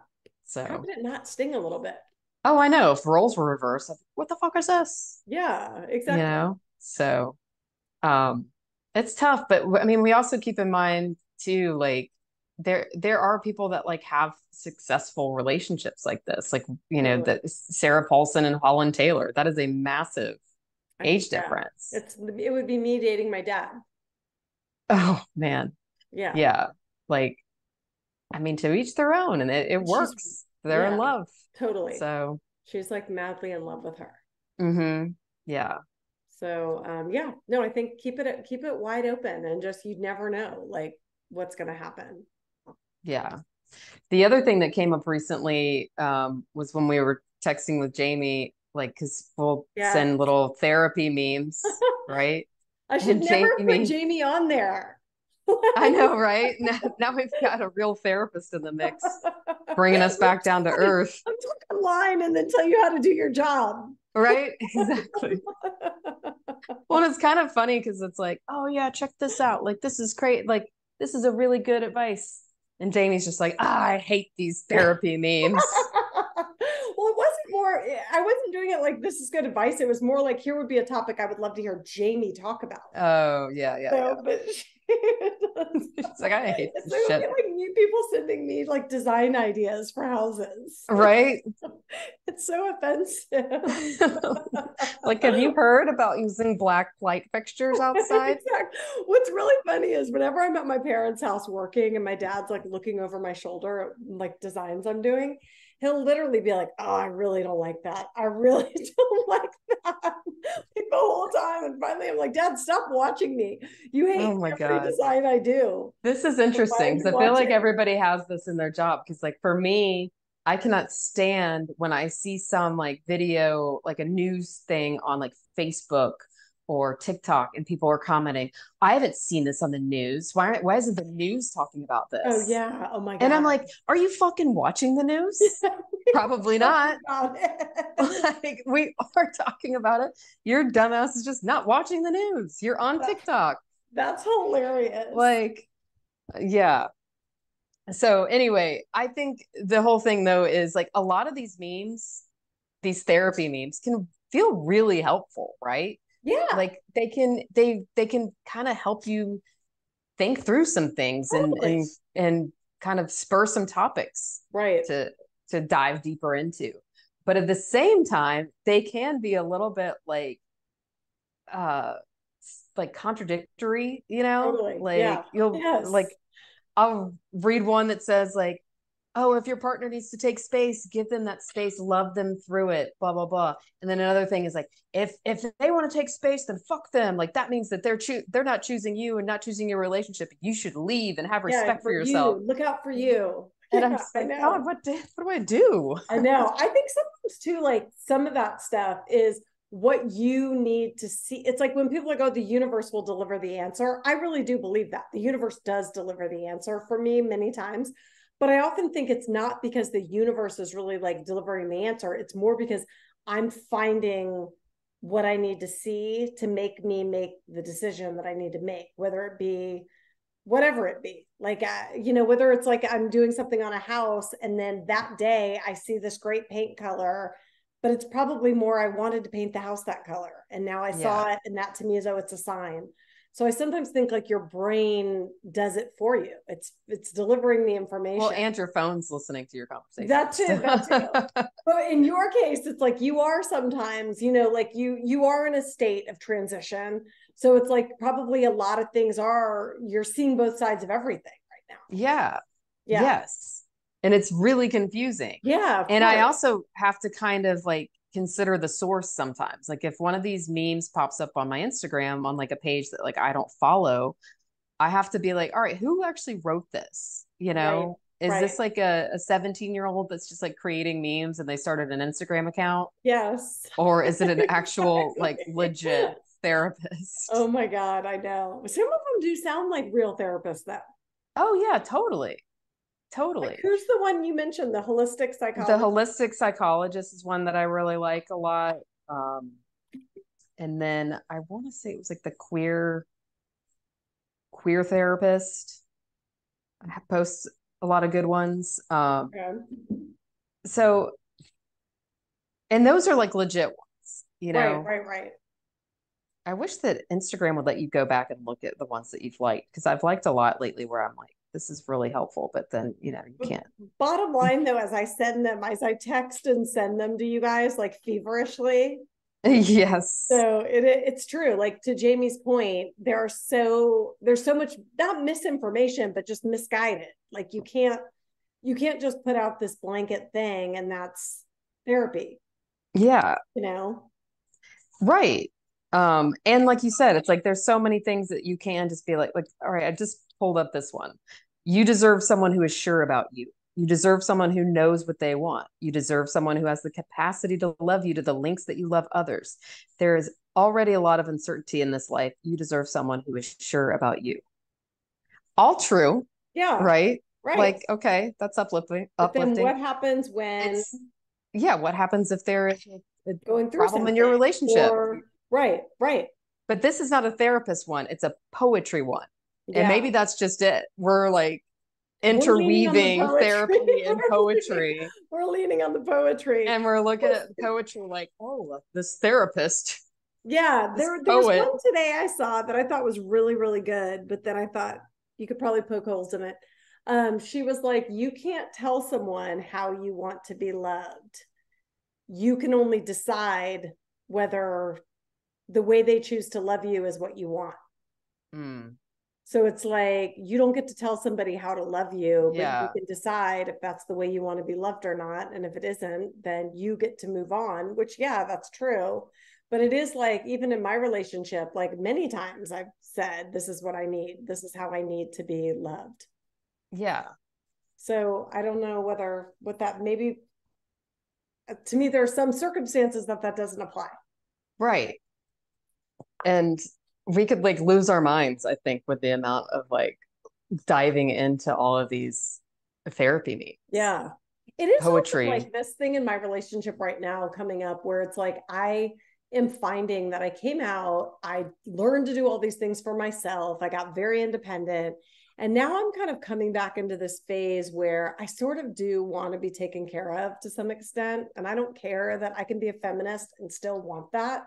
[SPEAKER 2] So,
[SPEAKER 1] could it not sting a little bit?
[SPEAKER 2] oh, I know if roles were reversed, I'd be, what the fuck is this?
[SPEAKER 1] Yeah,
[SPEAKER 2] You
[SPEAKER 1] exactly.
[SPEAKER 2] know? So, um, it's tough, but I mean, we also keep in mind too, like there are people that like have successful relationships like this, like
[SPEAKER 1] Totally.
[SPEAKER 2] that Sarah Paulson and Holland Taylor. That is a massive age
[SPEAKER 1] Yeah.
[SPEAKER 2] difference.
[SPEAKER 1] It would be me dating my dad.
[SPEAKER 2] Oh man,
[SPEAKER 1] Yeah.
[SPEAKER 2] yeah. Like, I mean, to each their own, and it
[SPEAKER 1] She's
[SPEAKER 2] works. They're in
[SPEAKER 1] yeah,
[SPEAKER 2] love,
[SPEAKER 1] totally.
[SPEAKER 2] so
[SPEAKER 1] She's like madly in love with her.
[SPEAKER 2] yeah,
[SPEAKER 1] So yeah, no, I think keep it wide open and just you never know like what's gonna happen.
[SPEAKER 2] yeah. The other thing that came up recently was when we were texting with Jamie, like, because we'll
[SPEAKER 1] Yeah.
[SPEAKER 2] send little therapy memes, right?
[SPEAKER 1] I should
[SPEAKER 2] And
[SPEAKER 1] never put
[SPEAKER 2] Jamie,
[SPEAKER 1] Jamie on there.
[SPEAKER 2] I know, right? Now we've got a real therapist in the mix, bringing us back down to earth,
[SPEAKER 1] I'm talking line and then tell you how to do your job.
[SPEAKER 2] right? Exactly. Well, it's kind of funny because it's like, oh, yeah, check this out. Like, this is great. Like, this is a really good advice. And Jamie's just like, I hate these therapy memes.
[SPEAKER 1] Well, it wasn't more, I wasn't doing it like this is good advice. It was more like here would be a topic I would love to hear Jamie talk about.
[SPEAKER 2] Oh, yeah, yeah, yeah.
[SPEAKER 1] So, but
[SPEAKER 2] It's like, I hate
[SPEAKER 1] it's
[SPEAKER 2] this shit.
[SPEAKER 1] like new people sending me like design ideas for houses.
[SPEAKER 2] Right?
[SPEAKER 1] It's so offensive.
[SPEAKER 2] Like, have you heard about using black light fixtures outside?
[SPEAKER 1] Exactly. What's really funny is whenever I'm at my parents' house working and my dad's like looking over my shoulder at like designs I'm doing, he'll literally be like, "Oh, I really don't like that. I really don't like that." Like the whole time. And finally I'm like, "Dad, stop watching me. You hate
[SPEAKER 2] Oh my
[SPEAKER 1] every
[SPEAKER 2] God.
[SPEAKER 1] design I do.
[SPEAKER 2] This is
[SPEAKER 1] Why are
[SPEAKER 2] interesting
[SPEAKER 1] you
[SPEAKER 2] because I feel like
[SPEAKER 1] watching?"
[SPEAKER 2] everybody has this in their job. Because, like, for me, I cannot stand when I see some like video, like a news thing on like Facebook or TikTok, and people are commenting, I haven't seen this on the news. Why isn't the news talking about
[SPEAKER 1] Oh
[SPEAKER 2] this?
[SPEAKER 1] yeah. Oh my
[SPEAKER 2] And I'm
[SPEAKER 1] God.
[SPEAKER 2] like, are you fucking watching the news? Probably not. Like, we are talking about it. Your dumbass is just not watching the news. You're on TikTok.
[SPEAKER 1] That's hilarious.
[SPEAKER 2] Like, yeah. So anyway, I think the whole thing though is like a lot of these memes, these therapy memes can feel really helpful, right?
[SPEAKER 1] Yeah,
[SPEAKER 2] Like they can kind of help you think through some things
[SPEAKER 1] totally.
[SPEAKER 2] and kind of spur some topics
[SPEAKER 1] Right.
[SPEAKER 2] to dive deeper into. But at the same time, they can be a little bit uh like contradictory,
[SPEAKER 1] Totally. Yeah.
[SPEAKER 2] like you'll
[SPEAKER 1] Yes.
[SPEAKER 2] like I'll read one that says like, oh, if your partner needs to take space, give them that space, love them through it, blah blah blah. And then another thing is like, if they want to take space, then fuck them. Like that means that they're not choosing you and not choosing your relationship. You should leave and have
[SPEAKER 1] Yeah.
[SPEAKER 2] respect for
[SPEAKER 1] For
[SPEAKER 2] yourself.
[SPEAKER 1] you. Look out for you.
[SPEAKER 2] And
[SPEAKER 1] Yeah,
[SPEAKER 2] I'm just
[SPEAKER 1] I
[SPEAKER 2] like, God,
[SPEAKER 1] know.
[SPEAKER 2] what do I do?
[SPEAKER 1] I know. I think sometimes too, like some of that stuff is what you need to see. It's like when people are go, the universe will deliver the answer. I really do believe that the universe does deliver the answer for me many times. But I often think it's not because the universe is really like delivering the answer. It's more because I'm finding what I need to see to make me make the decision that I need to make, whether it be whatever it be like whether it's like I'm doing something on a house and then that day I see this great paint color but it's probably more I wanted to paint the house that color. And now I saw
[SPEAKER 2] Yeah.
[SPEAKER 1] it. And that to me is, oh, it's a sign. So I sometimes think like your brain does it for you. It's delivering the
[SPEAKER 2] Well,
[SPEAKER 1] information.
[SPEAKER 2] and your phone's listening to your conversation.
[SPEAKER 1] That too, that too. But in your case, it's like you are sometimes, you know, like you are in a state of transition. So it's like probably a lot of things are, you're seeing both sides of everything right now.
[SPEAKER 2] Yeah.
[SPEAKER 1] Yeah.
[SPEAKER 2] Yes. And it's really confusing.
[SPEAKER 1] Yeah, of
[SPEAKER 2] And I
[SPEAKER 1] course.
[SPEAKER 2] also have to kind of like consider the source sometimes. Like if one of these memes pops up on my Instagram on like a page that like I don't follow, I have to be like, all right, who actually wrote this? You
[SPEAKER 1] Right.
[SPEAKER 2] know, is
[SPEAKER 1] Right.
[SPEAKER 2] this like a 17-year-old that's just like creating memes and they started an Instagram account?
[SPEAKER 1] Yes.
[SPEAKER 2] Or is it an actual like
[SPEAKER 1] Exactly.
[SPEAKER 2] legit therapist?
[SPEAKER 1] Oh my God, I know. Some of them do sound like real therapists, though.
[SPEAKER 2] Oh yeah, totally.
[SPEAKER 1] Like,
[SPEAKER 2] Totally.
[SPEAKER 1] who's the one you mentioned? The holistic
[SPEAKER 2] The
[SPEAKER 1] psychologist?
[SPEAKER 2] holistic psychologist is one that I really like a lot. Um, and then I want to say it was like the queer therapist posts a lot of good ones.
[SPEAKER 1] Okay.
[SPEAKER 2] So and those are like legit ones, you
[SPEAKER 1] Right,
[SPEAKER 2] know.
[SPEAKER 1] right, right.
[SPEAKER 2] I wish that Instagram would let you go back and look at the ones that you've liked because I've liked a lot lately where I'm like, this is really helpful, but then you know you
[SPEAKER 1] But
[SPEAKER 2] can't.
[SPEAKER 1] bottom line, though, as I send them, as I text and send them to you guys like feverishly.
[SPEAKER 2] Yes.
[SPEAKER 1] So it's true. Like to Jamie's point, there's so much not misinformation, but just misguided. Like you can't just put out this blanket thing and that's therapy,
[SPEAKER 2] Yeah.
[SPEAKER 1] you know?
[SPEAKER 2] Right. And like you said, it's like there's so many things that you can just be like, all right, I just pulled up this one. You deserve someone who is sure about you. You deserve someone who knows what they want. You deserve someone who has the capacity to love you to the links that you love others. There is already a lot of uncertainty in this life. You deserve someone who is sure about you. All true,
[SPEAKER 1] Yeah,
[SPEAKER 2] right?
[SPEAKER 1] right.
[SPEAKER 2] Like, okay, that's uplifting.
[SPEAKER 1] But then
[SPEAKER 2] Uplifting.
[SPEAKER 1] what happens when
[SPEAKER 2] It's yeah, what happens if there is a
[SPEAKER 1] going through
[SPEAKER 2] problem in your
[SPEAKER 1] something?
[SPEAKER 2] relationship?
[SPEAKER 1] Or right, right.
[SPEAKER 2] But this is not a therapist one, it's a poetry one. And
[SPEAKER 1] Yeah.
[SPEAKER 2] maybe that's just it. We're like
[SPEAKER 1] We're leaning on the
[SPEAKER 2] interweaving
[SPEAKER 1] poetry.
[SPEAKER 2] therapy and poetry.
[SPEAKER 1] We're leaning on the poetry.
[SPEAKER 2] And we're looking at poetry like, oh, this therapist,
[SPEAKER 1] Yeah,
[SPEAKER 2] this
[SPEAKER 1] there was
[SPEAKER 2] poet.
[SPEAKER 1] one today I saw that I thought was really, really good, but then I thought you could probably poke holes in it. She was like, you can't tell someone how you want to be loved. You can only decide whether the way they choose to love you is what you want.
[SPEAKER 2] Mm,
[SPEAKER 1] So it's like you don't get to tell somebody how to love you, but you
[SPEAKER 2] yeah.
[SPEAKER 1] can decide if that's the way you want to be loved or not. And if it isn't, then you get to move on, which, yeah, that's true. But it is like, even in my relationship, like many times I've said, this is what I need. This is how I need to be loved.
[SPEAKER 2] Yeah.
[SPEAKER 1] So I don't know whether what that maybe to me, there are some circumstances that that doesn't apply.
[SPEAKER 2] Right. And we could like lose our minds, I think, with the amount of like diving into all of these therapy meetings.
[SPEAKER 1] Yeah. It is also
[SPEAKER 2] Poetry.
[SPEAKER 1] like this thing in my relationship right now coming up where it's like I am finding that I came out, I learned to do all these things for myself. I got very independent. And now I'm kind of coming back into this phase where I sort of do want to be taken care of to some extent. And I don't care that I can be a feminist and still want that.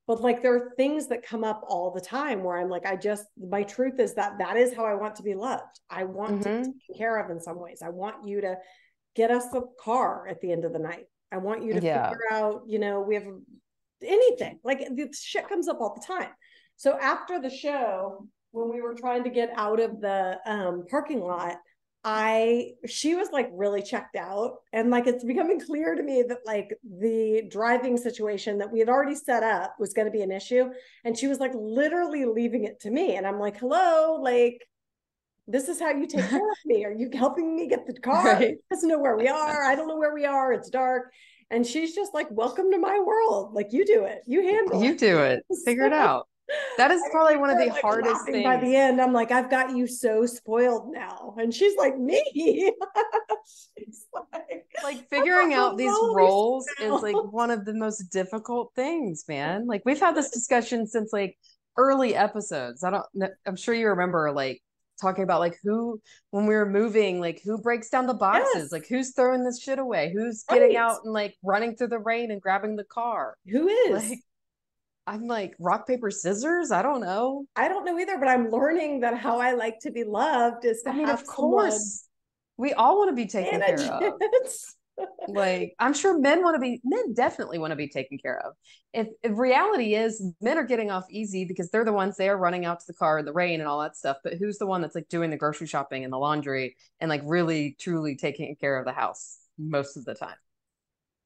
[SPEAKER 1] But like there are things that come up all the time where I'm like, my truth is that that is how I want to be loved. I want to be taken care of in some ways. I want you to get us a car at the end of the night. I want you to
[SPEAKER 2] Yeah.
[SPEAKER 1] figure out, you know, we have anything like this shit comes up all the time. So after the show, when we were trying to get out of the parking lot, she was like really checked out, and like it's becoming clear to me that like the driving situation that we had already set up was going to be an issue, and she was like literally leaving it to me, and I'm like, hello, like this is how you take care of me. Are you helping me get the car?
[SPEAKER 2] Right.
[SPEAKER 1] She doesn't know where we are. I don't know where we are. It's dark. And she's just like, welcome to my world. Like you do it. You handle
[SPEAKER 2] You
[SPEAKER 1] it.
[SPEAKER 2] do it. Figure it out. That is probably one of the
[SPEAKER 1] like
[SPEAKER 2] hardest
[SPEAKER 1] laughing by
[SPEAKER 2] things.
[SPEAKER 1] the end. I'm like, I've got you so spoiled now. And she's like, me. She's
[SPEAKER 2] Like figuring out these
[SPEAKER 1] lonely
[SPEAKER 2] roles is like
[SPEAKER 1] now.
[SPEAKER 2] one of the most difficult things, man. Like we've had this discussion since like early episodes. I don't know, I'm sure you remember like talking about like when we were moving, like who breaks down the boxes,
[SPEAKER 1] Yes.
[SPEAKER 2] like who's throwing this shit away, who's getting
[SPEAKER 1] Right.
[SPEAKER 2] out and like running through the rain and grabbing the car.
[SPEAKER 1] Who is?
[SPEAKER 2] Like, I'm like rock, paper, scissors. I don't know.
[SPEAKER 1] I don't know either, but I'm learning that how I like to be loved is to
[SPEAKER 2] I mean,
[SPEAKER 1] have
[SPEAKER 2] of
[SPEAKER 1] someone
[SPEAKER 2] course, we all want to be taken
[SPEAKER 1] manage
[SPEAKER 2] care of.
[SPEAKER 1] it.
[SPEAKER 2] Like, I'm sure men definitely want to be taken care of. If reality is men are getting off easy because they're the ones they are running out to the car in the rain and all that stuff. But who's the one that's like doing the grocery shopping and the laundry and like really truly taking care of the house most of the time?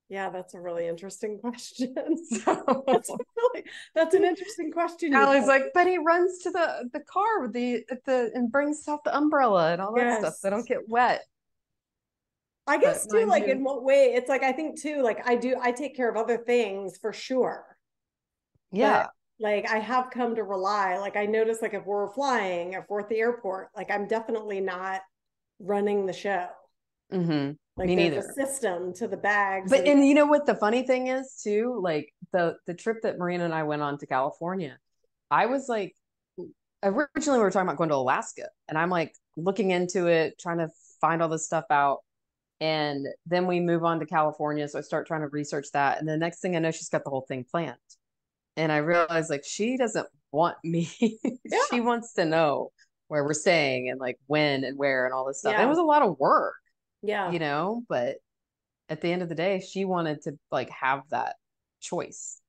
[SPEAKER 1] Yeah, that's a really interesting question.
[SPEAKER 2] So
[SPEAKER 1] That's an interesting question.
[SPEAKER 2] Allie's like, but he runs to the car with the and brings out the umbrella and all that stuff.
[SPEAKER 1] Yes.
[SPEAKER 2] They don't get wet.
[SPEAKER 1] I guess
[SPEAKER 2] But
[SPEAKER 1] too,
[SPEAKER 2] mind
[SPEAKER 1] like
[SPEAKER 2] you,
[SPEAKER 1] in what way? It's like I think too, like I take care of other things for sure.
[SPEAKER 2] yeah.
[SPEAKER 1] But like I have come to rely, like I notice like if we're flying, if we're at the airport, like I'm definitely not running the show.
[SPEAKER 2] Mm-hmm.
[SPEAKER 1] Like
[SPEAKER 2] Me
[SPEAKER 1] there's
[SPEAKER 2] neither.
[SPEAKER 1] a system to the bags.
[SPEAKER 2] But and you know what the funny thing is too? Like the trip that Marina and I went on to California, I was like, originally we were talking about going to Alaska, and I'm like looking into it, trying to find all this stuff out. And then we move on to California, so I start trying to research that. And the next thing I know, she's got the whole thing planned. And I realized like she doesn't want me.
[SPEAKER 1] Yeah.
[SPEAKER 2] She wants to know where we're staying and like when and where and all this stuff. And it
[SPEAKER 1] Yeah.
[SPEAKER 2] was a lot of work,
[SPEAKER 1] Yeah.
[SPEAKER 2] but at the end of the day, she wanted to like have that choice,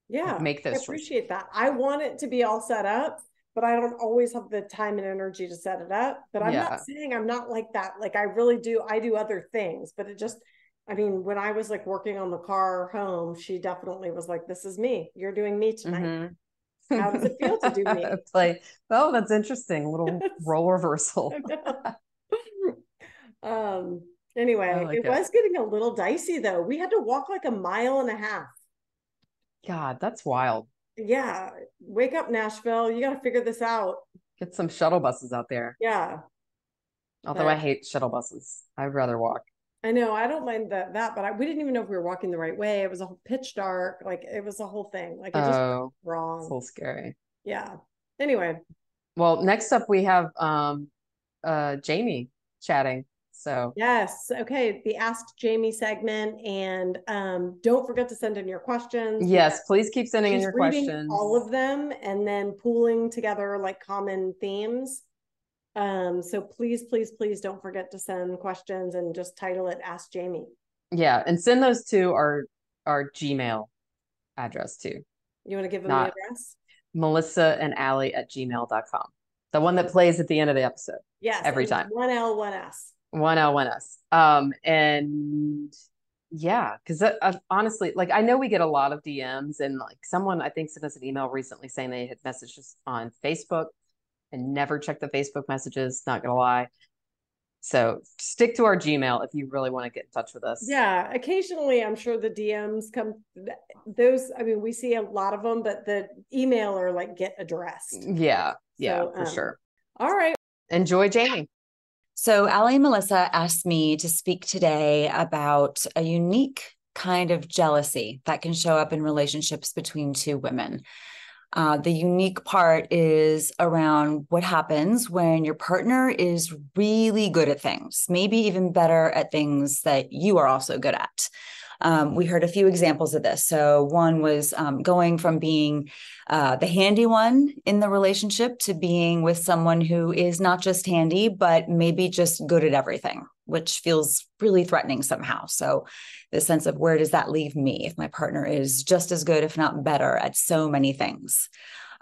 [SPEAKER 2] like
[SPEAKER 1] Yeah.
[SPEAKER 2] make
[SPEAKER 1] I
[SPEAKER 2] those choices.
[SPEAKER 1] appreciate that. I want it to be all set up, but I don't always have the time and energy to set it up. But I'm not
[SPEAKER 2] Yeah.
[SPEAKER 1] saying I'm not like that. Like I really do. I do other things, but it just, I mean, when I was like working on the car home, she definitely was like, this is me. You're doing me tonight.
[SPEAKER 2] Mm-hmm.
[SPEAKER 1] How does it feel to do me?
[SPEAKER 2] It's like, oh, that's interesting. A little role reversal.
[SPEAKER 1] um,
[SPEAKER 2] I
[SPEAKER 1] anyway,
[SPEAKER 2] like
[SPEAKER 1] it
[SPEAKER 2] it.
[SPEAKER 1] was getting a little dicey though. We had to walk like a mile and a half.
[SPEAKER 2] God, that's wild.
[SPEAKER 1] Yeah. Wake up, Nashville. You got to figure this out.
[SPEAKER 2] Get some shuttle buses out there.
[SPEAKER 1] Yeah.
[SPEAKER 2] Although I
[SPEAKER 1] But
[SPEAKER 2] hate shuttle buses. I'd rather walk.
[SPEAKER 1] I know I don't mind that, but we didn't even know if we were walking the right way. It was a whole pitch dark, like it was a whole thing. Like it just
[SPEAKER 2] Oh, it's a
[SPEAKER 1] wrong.
[SPEAKER 2] little scary.
[SPEAKER 1] Yeah. Anyway,
[SPEAKER 2] Well, next up we have Jamie chatting. So
[SPEAKER 1] yes. Okay. The Ask Jamie segment. And don't forget to send in your questions.
[SPEAKER 2] yes, please keep sending in
[SPEAKER 1] She's
[SPEAKER 2] your
[SPEAKER 1] reading
[SPEAKER 2] questions.
[SPEAKER 1] all of them and then pooling together like common themes. So please, please, please don't forget to send questions and just title it Ask Jamie.
[SPEAKER 2] Yeah, and send those to our Gmail address too.
[SPEAKER 1] You want to give them
[SPEAKER 2] Not
[SPEAKER 1] the address?
[SPEAKER 2] melissaandallie@gmail.com. The one that plays at the end of the episode.
[SPEAKER 1] Yes.
[SPEAKER 2] Every time.
[SPEAKER 1] 1L, 1S.
[SPEAKER 2] 1L, 1S. And yeah, because honestly, like I know we get a lot of DMs, and like someone I think sent us an email recently saying they had messaged us on Facebook and never checked the Facebook messages, not gonna lie. So stick to our Gmail if you really want to get in touch with us.
[SPEAKER 1] Yeah, occasionally I'm sure the DMs come. Those, I mean, we see a lot of them, but the email are like get addressed.
[SPEAKER 2] Yeah, yeah,
[SPEAKER 1] So,
[SPEAKER 2] for sure.
[SPEAKER 1] All right.
[SPEAKER 2] Enjoy Jamie.
[SPEAKER 3] So Allie and Melissa asked me to speak today about a unique kind of jealousy that can show up in relationships between two women. The unique part is around what happens when your partner is really good at things, maybe even better at things that you are also good at. We heard a few examples of this. So one was going from being the handy one in the relationship to being with someone who is not just handy, but maybe just good at everything, which feels really threatening somehow. So the sense of where does that leave me if my partner is just as good, if not better, at so many things.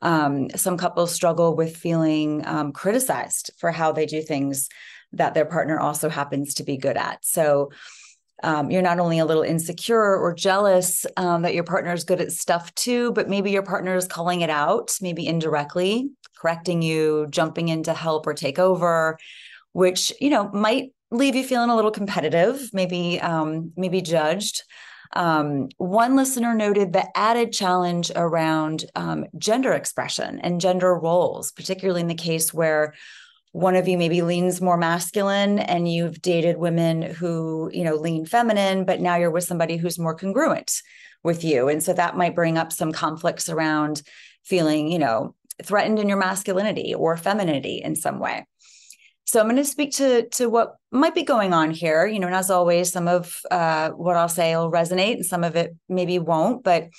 [SPEAKER 3] Some couples struggle with feeling criticized for how they do things that their partner also happens to be good at. So you're not only a little insecure or jealous that your partner is good at stuff too, but maybe your partner is calling it out, maybe indirectly, correcting you, jumping in to help or take over, which, might leave you feeling a little competitive, maybe judged. One listener noted the added challenge around gender expression and gender roles, particularly in the case where one of you maybe leans more masculine and you've dated women who, lean feminine, but now you're with somebody who's more congruent with you. And so that might bring up some conflicts around feeling, threatened in your masculinity or femininity in some way. So I'm going to speak to what might be going on here, and as always, some of what I'll say will resonate and some of it maybe won't, but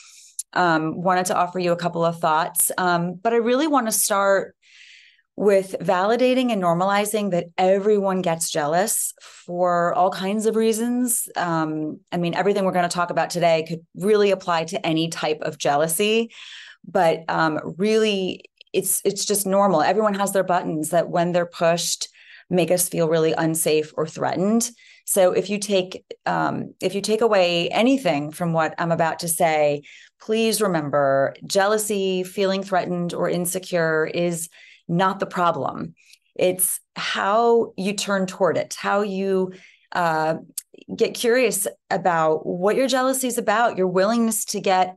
[SPEAKER 3] wanted to offer you a couple of thoughts. But I really want to start with validating and normalizing that everyone gets jealous for all kinds of reasons. Everything we're going to talk about today could really apply to any type of jealousy, but really it's just normal. Everyone has their buttons that when they're pushed make us feel really unsafe or threatened. So if you take away anything from what I'm about to say, please remember jealousy, feeling threatened or insecure is not the problem. It's how you turn toward it, how you get curious about what your jealousy is about, your willingness to get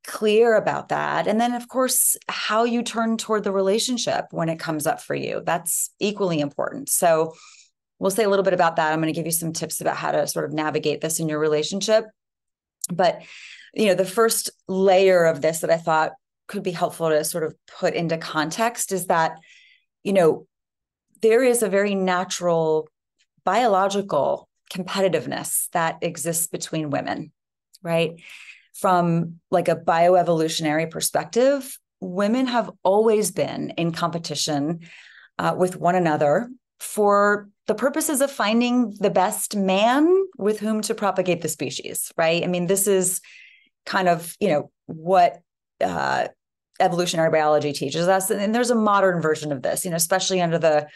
[SPEAKER 3] clear about that. And then, of course, how you turn toward the relationship when it comes up for you. That's equally important. So we'll say a little bit about that. I'm going to give you some tips about how to sort of navigate this in your relationship. But, the first layer of this that I thought could be helpful to sort of put into context is that, there is a very natural biological competitiveness that exists between women, right? From like a bioevolutionary perspective, women have always been in competition with one another for the purposes of finding the best man with whom to propagate the species, right? This is kind of, what evolutionary biology teaches us. And there's a modern version of this, especially under the,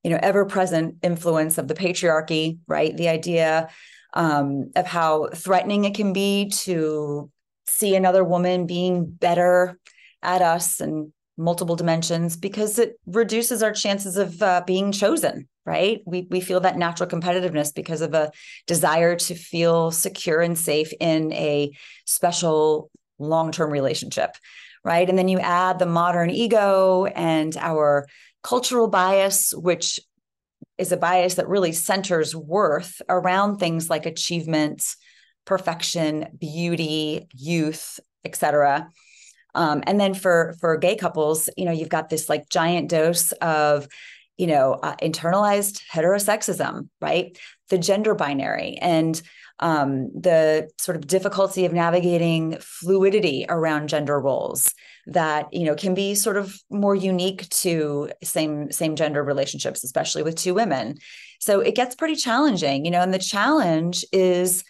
[SPEAKER 3] ever-present influence of the patriarchy, right? The idea of how threatening it can be to see another woman being better at us in multiple dimensions because it reduces our chances of being chosen, right? We feel that natural competitiveness because of a desire to feel secure and safe in a special long-term relationship, right? And then you add the modern ego and our cultural bias, which is a bias that really centers worth around things like achievement, perfection, beauty, youth, etc. And then for gay couples, you've got this like giant dose of, internalized heterosexism, right? The gender binary and the sort of difficulty of navigating fluidity around gender roles that, can be sort of more unique to same gender relationships, especially with two women. So it gets pretty challenging, and the challenge is,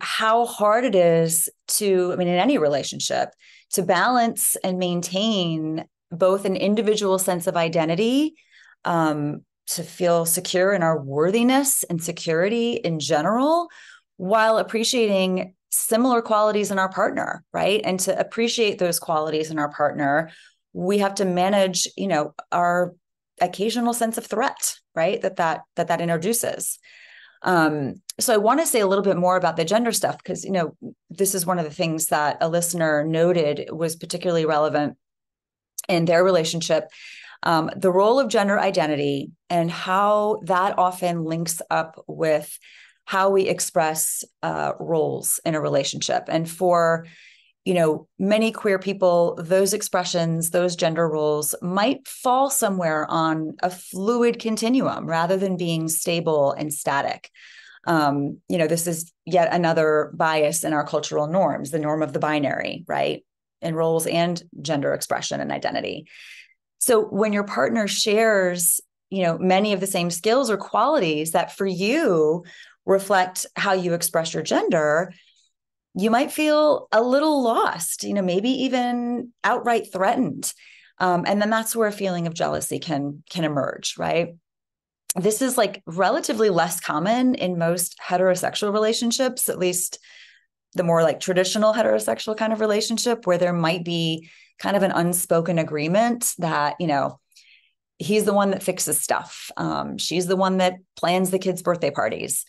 [SPEAKER 3] how hard it is to, in any relationship, to balance and maintain both an individual sense of identity, to feel secure in our worthiness and security in general, while appreciating similar qualities in our partner, right? And to appreciate those qualities in our partner, we have to manage, our occasional sense of threat, right? That introduces. So I want to say a little bit more about the gender stuff, because, this is one of the things that a listener noted was particularly relevant in their relationship. The role of gender identity and how that often links up with how we express roles in a relationship. And for, many queer people, those expressions, those gender roles might fall somewhere on a fluid continuum rather than being stable and static. This is yet another bias in our cultural norms, the norm of the binary, right? In roles and gender expression and identity. So when your partner shares, many of the same skills or qualities that for you reflect how you express your gender, you might feel a little lost, maybe even outright threatened. And then that's where a feeling of jealousy can emerge, right? This is like relatively less common in most heterosexual relationships, at least the more like traditional heterosexual kind of relationship, where there might be kind of an unspoken agreement that, he's the one that fixes stuff. She's the one that plans the kids' birthday parties.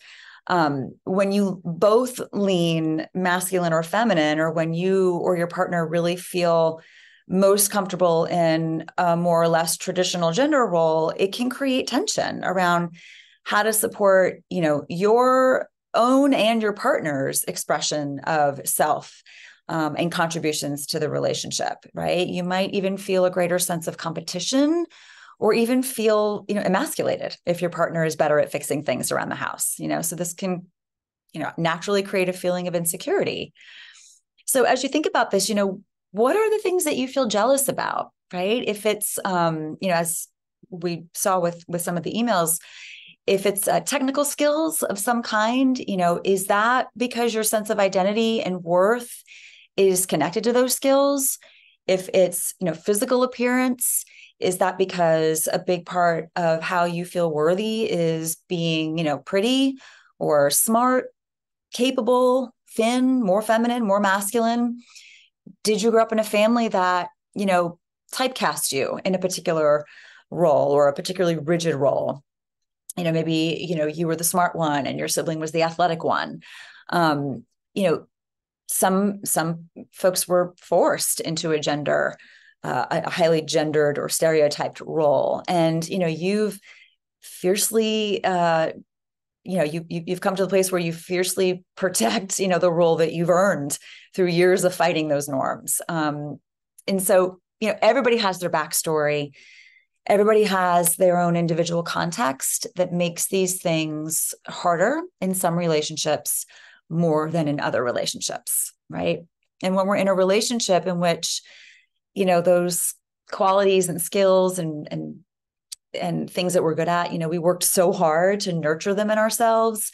[SPEAKER 3] When you both lean masculine or feminine, or when you or your partner really feel most comfortable in a more or less traditional gender role, it can create tension around how to support, your own and your partner's expression of self and contributions to the relationship, right? You might even feel a greater sense of competition or even feel, emasculated if your partner is better at fixing things around the house, so this can, naturally create a feeling of insecurity. So as you think about this, what are the things that you feel jealous about, right? If it's, as we saw with some of the emails, if it's technical skills of some kind, is that because your sense of identity and worth is connected to those skills? If it's, physical appearance, is that because a big part of how you feel worthy is being, pretty or smart, capable, thin, more feminine, more masculine? Did you grow up in a family that, typecast you in a particular role or a particularly rigid role? Maybe, you were the smart one and your sibling was the athletic one. Some folks were forced into a highly gendered or stereotyped role. And, you've fiercely, you've come to the place where you fiercely protect, the role that you've earned through years of fighting those norms. And so, everybody has their backstory. Everybody has their own individual context that makes these things harder in some relationships more than in other relationships, right? And when we're in a relationship in which, those qualities and skills and things that we're good at, we worked so hard to nurture them in ourselves,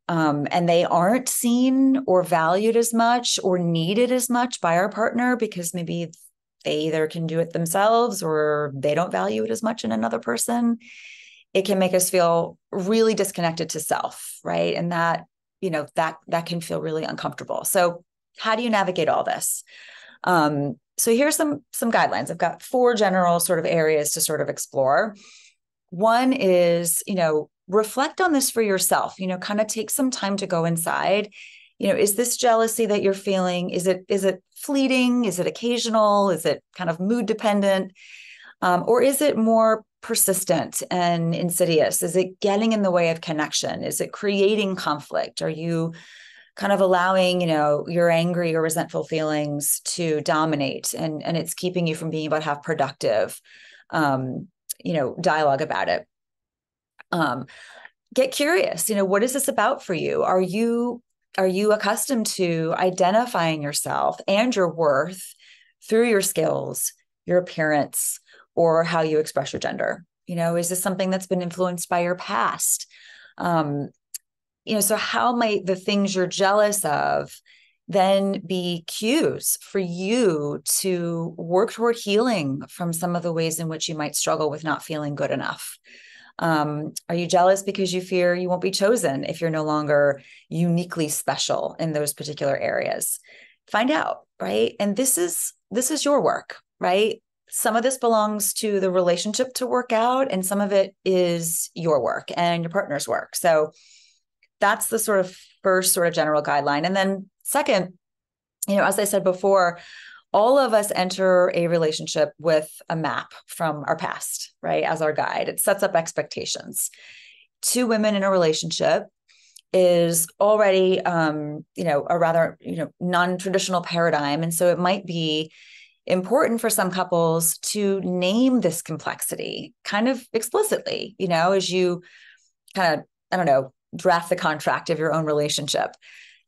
[SPEAKER 3] and they aren't seen or valued as much or needed as much by our partner because maybe they either can do it themselves or they don't value it as much in another person. It can make us feel really disconnected to self, right? And that, that can feel really uncomfortable. So how do you navigate all this? So here's some guidelines. I've got 4 general sort of areas to sort of explore. One is, reflect on this for yourself, kind of take some time to go inside. Is this jealousy that you're feeling? Is it fleeting? Is it occasional? Is it kind of mood dependent? Or is it more persistent and insidious? Is it getting in the way of connection? Is it creating conflict? Are you kind of allowing, your angry or resentful feelings to dominate and it's keeping you from being able to have productive, dialogue about it? Get curious, what is this about for you? Are you accustomed to identifying yourself and your worth through your skills, your appearance, or how you express your gender? Is this something that's been influenced by your past? So how might the things you're jealous of then be cues for you to work toward healing from some of the ways in which you might struggle with not feeling good enough? Are you jealous because you fear you won't be chosen if you're no longer uniquely special in those particular areas? Find out, right? And this is your work, right? Some of this belongs to the relationship to work out, and some of it is your work and your partner's work. So that's the sort of first sort of general guideline. And then second, as I said before, all of us enter a relationship with a map from our past, right? As our guide. It sets up expectations. 2 women in a relationship is already, a rather, non-traditional paradigm. And so it might be important for some couples to name this complexity kind of explicitly, as you kind of, draft the contract of your own relationship.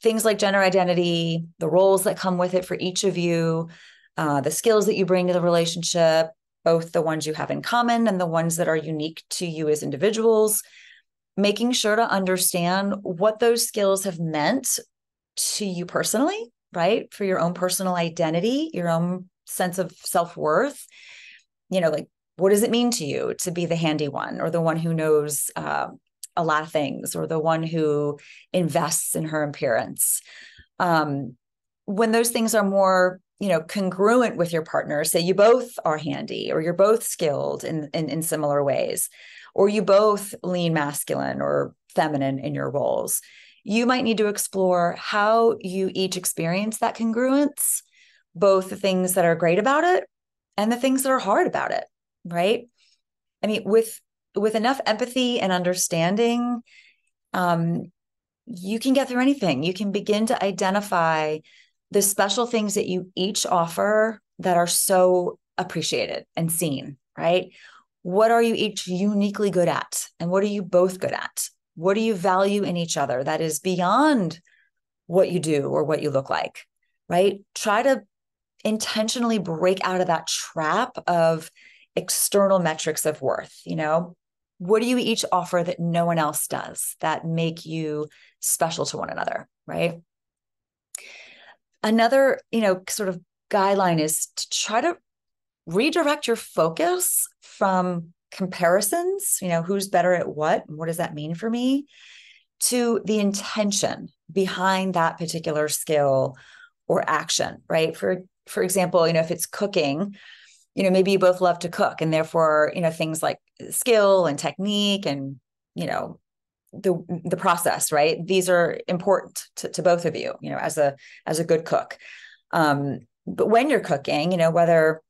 [SPEAKER 3] Things like gender identity, the roles that come with it for each of you, the skills that you bring to the relationship, both the ones you have in common and the ones that are unique to you as individuals, making sure to understand what those skills have meant to you personally, right? For your own personal identity, your own sense of self-worth, like what does it mean to you to be the handy one or the one who knows a lot of things or the one who invests in her appearance? When those things are more, congruent with your partner, say you both are handy or you're both skilled in similar ways, or you both lean masculine or feminine in your roles, you might need to explore how you each experience that congruence, both the things that are great about it and the things that are hard about it, right? I mean, with enough empathy and understanding, you can get through anything. You can begin to identify the special things that you each offer that are so appreciated and seen, right? What are you each uniquely good at? And what are you both good at? What do you value in each other that is beyond what you do or what you look like, right? Try to intentionally break out of that trap of external metrics of worth. What do you each offer that no one else does that make you special to one another, right? Another, sort of guideline is to try to redirect your focus from comparisons, who's better at what, and what does that mean for me, to the intention behind that particular skill or action, right? For example, if it's cooking, maybe you both love to cook, and therefore, things like skill and technique and, the process, right? These are important to both of you, as a good cook. But when you're cooking, whether,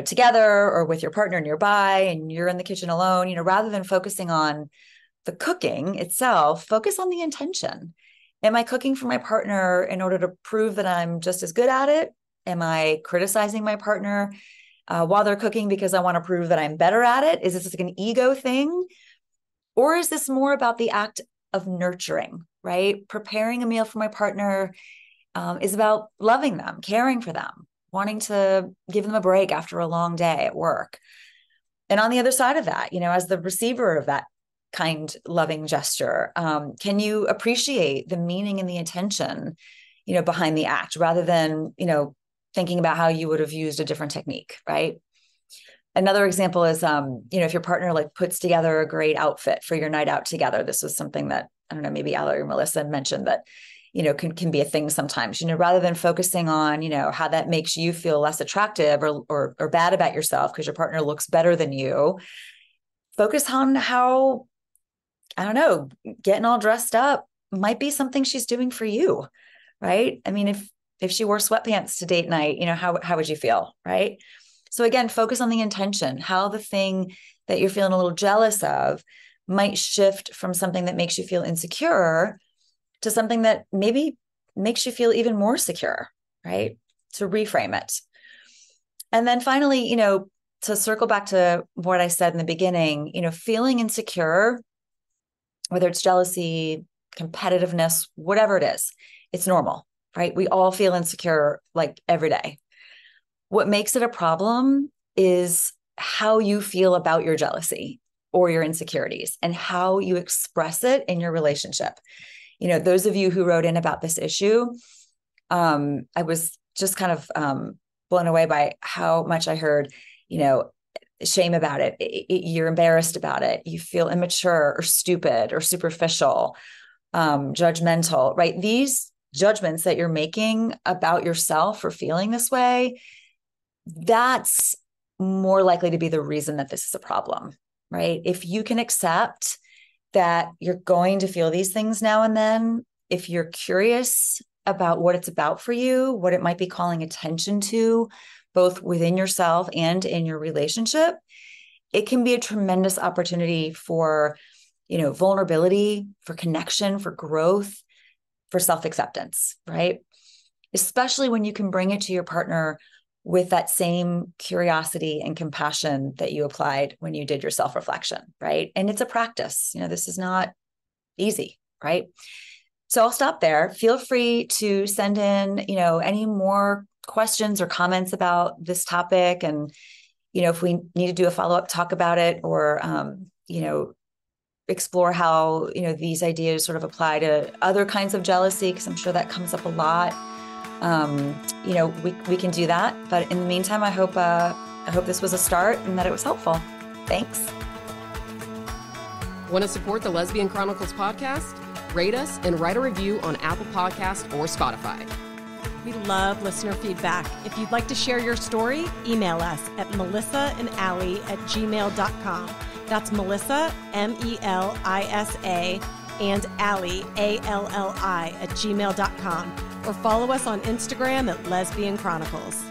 [SPEAKER 3] together or with your partner nearby and you're in the kitchen alone, rather than focusing on the cooking itself, focus on the intention. Am I cooking for my partner in order to prove that I'm just as good at it? Am I criticizing my partner while they're cooking because I want to prove that I'm better at it? Is this like an ego thing? Or is this more about the act of nurturing, right? Preparing a meal for my partner is about loving them, caring for them, wanting to give them a break after a long day at work. And on the other side of that, as the receiver of that kind, loving gesture, can you appreciate the meaning and the intention, behind the act rather than, thinking about how you would have used a different technique, right? Another example is, if your partner puts together a great outfit for your night out together. This was something that, I don't know, maybe Allie or Melissa mentioned that, can be a thing sometimes, rather than focusing on, how that makes you feel less attractive or bad about yourself because your partner looks better than you. Focus on how, I don't know, getting all dressed up might be something she's doing for you, right? I mean, if she wore sweatpants to date night, how would you feel, right? So again, focus on the intention, how the thing that you're feeling a little jealous of might shift from something that makes you feel insecure to something that maybe makes you feel even more secure, right? To reframe it. And then finally, to circle back to what I said in the beginning, feeling insecure, whether it's jealousy, competitiveness, whatever it is, it's normal, right? We all feel insecure every day. What makes it a problem is how you feel about your jealousy or your insecurities and how you express it in your relationship. Those of you who wrote in about this issue, I was just kind of blown away by how much I heard, shame about it. You're embarrassed about it. You feel immature or stupid or superficial, judgmental, right? These judgments that you're making about yourself for feeling this way, that's more likely to be the reason that this is a problem, right? If you can accept that you're going to feel these things now and then, if you're curious about what it's about for you, what it might be calling attention to, both within yourself and in your relationship, it can be a tremendous opportunity for, vulnerability, for connection, for growth, for self-acceptance, right? Especially when you can bring it to your partner with that same curiosity and compassion that you applied when you did your self-reflection, right? And it's a practice. This is not easy, right? So I'll stop there. Feel free to send in, any more questions or comments about this topic. And, if we need to do a follow-up talk about it or, explore how, these ideas sort of apply to other kinds of jealousy, because I'm sure that comes up a lot. We can do that. But in the meantime, I hope this was a start and that it was helpful. Thanks.
[SPEAKER 4] Want to support the Lesbian Chronicles podcast? Rate us and write a review on Apple Podcasts or Spotify.
[SPEAKER 5] We love listener feedback. If you'd like to share your story, email us at melissaandallie@gmail.com. That's Melissa, MELISA, and Allie, ALLI, @gmail.com. Or follow us on Instagram at Lesbian Chronicles.